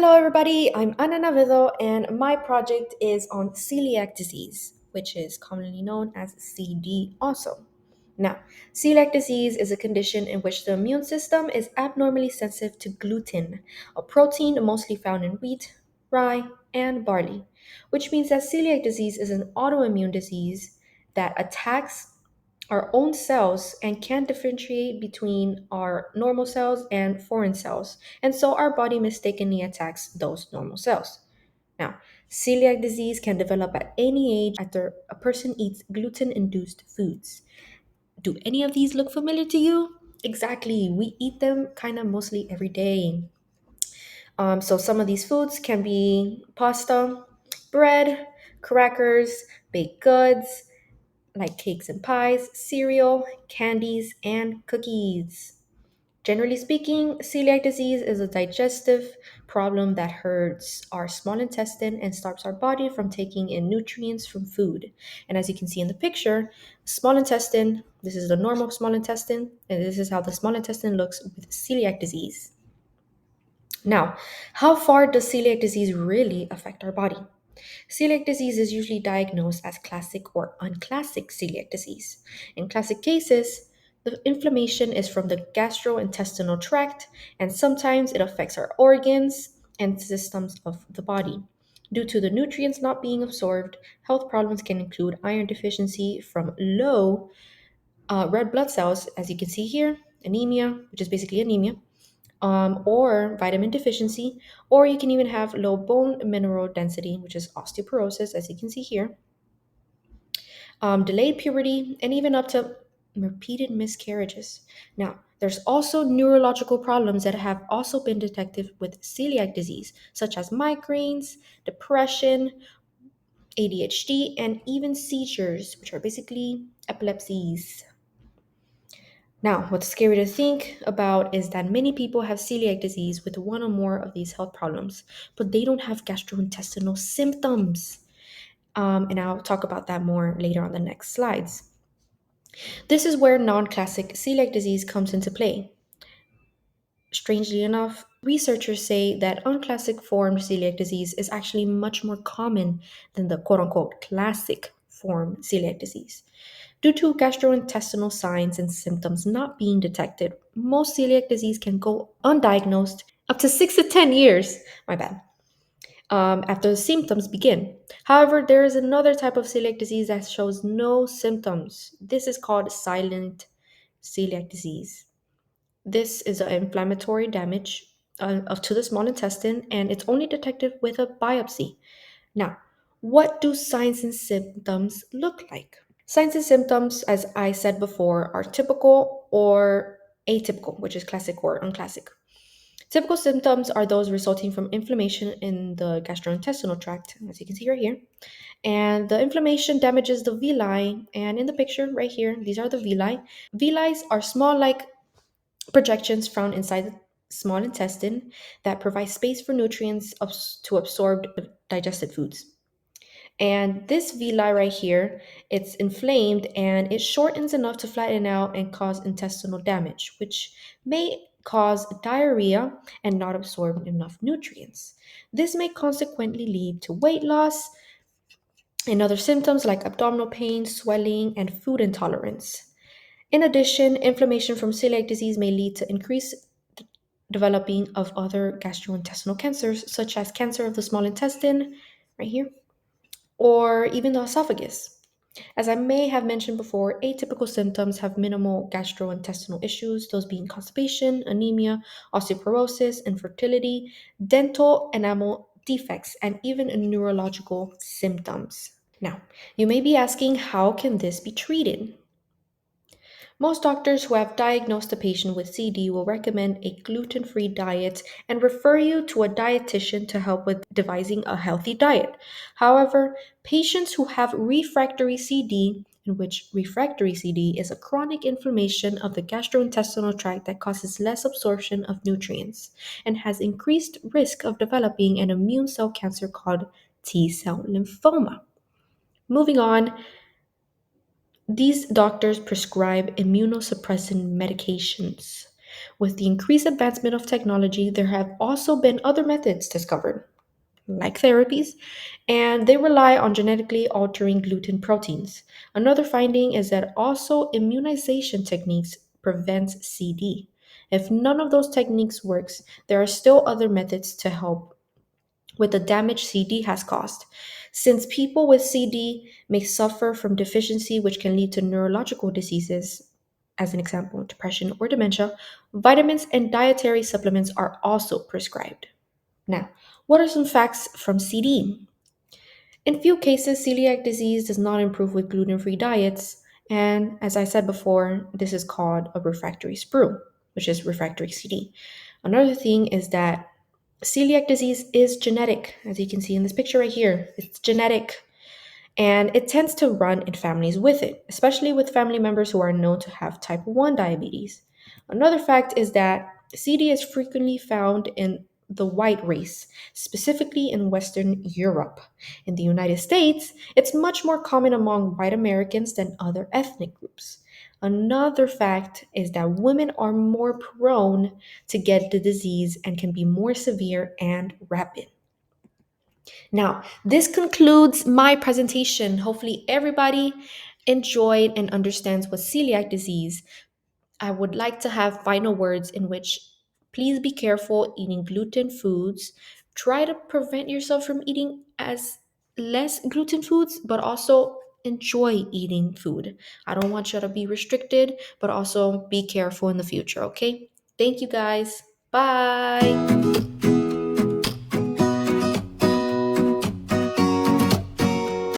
Hello, everybody. I'm Ana Navido, and my project is on celiac disease, which is commonly known as CD also. Now, celiac disease is a condition in which the immune system is abnormally sensitive to gluten, a protein mostly found in wheat, rye, and barley, which means that celiac disease is an autoimmune disease that attacks our own cells and can differentiate between our normal cells and foreign cells. And so our body mistakenly attacks those normal cells. Now, celiac disease can develop at any age after a person eats gluten induced foods. Do any of these look familiar to you? Exactly. We eat them kind of mostly every day. So some of these foods can be pasta, bread, crackers, baked goods, like cakes and pies, cereal, candies, and cookies. Generally speaking, celiac disease is a digestive problem that hurts our small intestine and stops our body from taking in nutrients from food. And as you can see in the picture, small intestine, this is the normal small intestine, and this is how the small intestine looks with celiac disease. Now, how far does celiac disease really affect our body? Celiac disease is usually diagnosed as classic or unclassic celiac disease. In classic cases, the inflammation is from the gastrointestinal tract, and sometimes it affects our organs and systems of the body. Due to the nutrients not being absorbed, health problems can include iron deficiency from low red blood cells, as you can see here, anemia, which is basically anemia, or vitamin deficiency, or you can even have low bone mineral density, which is osteoporosis, as you can see here, delayed puberty, and even up to repeated miscarriages. Now, there's also neurological problems that have also been detected with celiac disease, such as migraines, depression, ADHD, and even seizures, which are basically epilepsies. Now, what's scary to think about is that many people have celiac disease with one or more of these health problems, but they don't have gastrointestinal symptoms. And I'll talk about that more later on the next slides. This is where non classic celiac disease comes into play. Strangely enough, researchers say that unclassic form celiac disease is actually much more common than the quote unquote classic form celiac disease. Due to gastrointestinal signs and symptoms not being detected, most celiac disease can go undiagnosed up to 6 to 10 years. My bad. After the symptoms begin. However, there is another type of celiac disease that shows no symptoms. This is called silent celiac disease. This is an inflammatory damage to the small intestine, and it's only detected with a biopsy. Now, what do signs and symptoms look like? Signs and symptoms, as I said before, are typical or atypical, which is classic or unclassic. Typical symptoms are those resulting from inflammation in the gastrointestinal tract, as you can see right here. And the inflammation damages the villi. And in the picture right here, these are the villi. Villi are small, like projections found inside the small intestine that provide space for nutrients to absorb digested foods. And this villi right here, it's inflamed and it shortens enough to flatten out and cause intestinal damage, which may cause diarrhea and not absorb enough nutrients. This may consequently lead to weight loss and other symptoms like abdominal pain, swelling, and food intolerance. In addition, inflammation from celiac disease may lead to increased developing of other gastrointestinal cancers, such as cancer of the small intestine, right here, or even the esophagus. As I may have mentioned before, atypical symptoms have minimal gastrointestinal issues, those being constipation, anemia, osteoporosis, infertility, dental enamel defects, and even neurological symptoms. Now, you may be asking, how can this be treated? Most doctors who have diagnosed a patient with CD will recommend a gluten free diet and refer you to a dietitian to help with devising a healthy diet. However, patients who have refractory CD, in which refractory CD is a chronic inflammation of the gastrointestinal tract that causes less absorption of nutrients and has increased risk of developing an immune cell cancer called T cell lymphoma. Moving on, these doctors prescribe immunosuppressant medications. With the increased advancement of technology, there have also been other methods discovered, like therapies, and they rely on genetically altering gluten proteins. Another finding is that also immunization techniques prevents CD. If none of those techniques works, there are still other methods to help with the damage CD has caused. Since people with CD may suffer from deficiency, which can lead to neurological diseases, as an example, depression or dementia, vitamins and dietary supplements are also prescribed. Now, what are some facts from CD? In few cases, celiac disease does not improve with gluten free diets, and as I said before, this is called a refractory sprue, which is refractory CD. Another thing is that celiac disease is genetic, as you can see in this picture right here. It's genetic, and it tends to run in families with it, especially with family members who are known to have type 1 diabetes. Another fact is that CD is frequently found in the white race, specifically in Western Europe. In the United States, it's much more common among white Americans than other ethnic groups. Another fact is that women are more prone to get the disease and can be more severe and rapid. Now, this concludes my presentation. Hopefully, everybody enjoyed and understands what celiac disease. I would like to have final words in which please be careful eating gluten foods. Try to prevent yourself from eating as less gluten foods, but also enjoy eating food. I don't want you to be restricted, but also be careful in the future, okay? Thank you guys. Bye.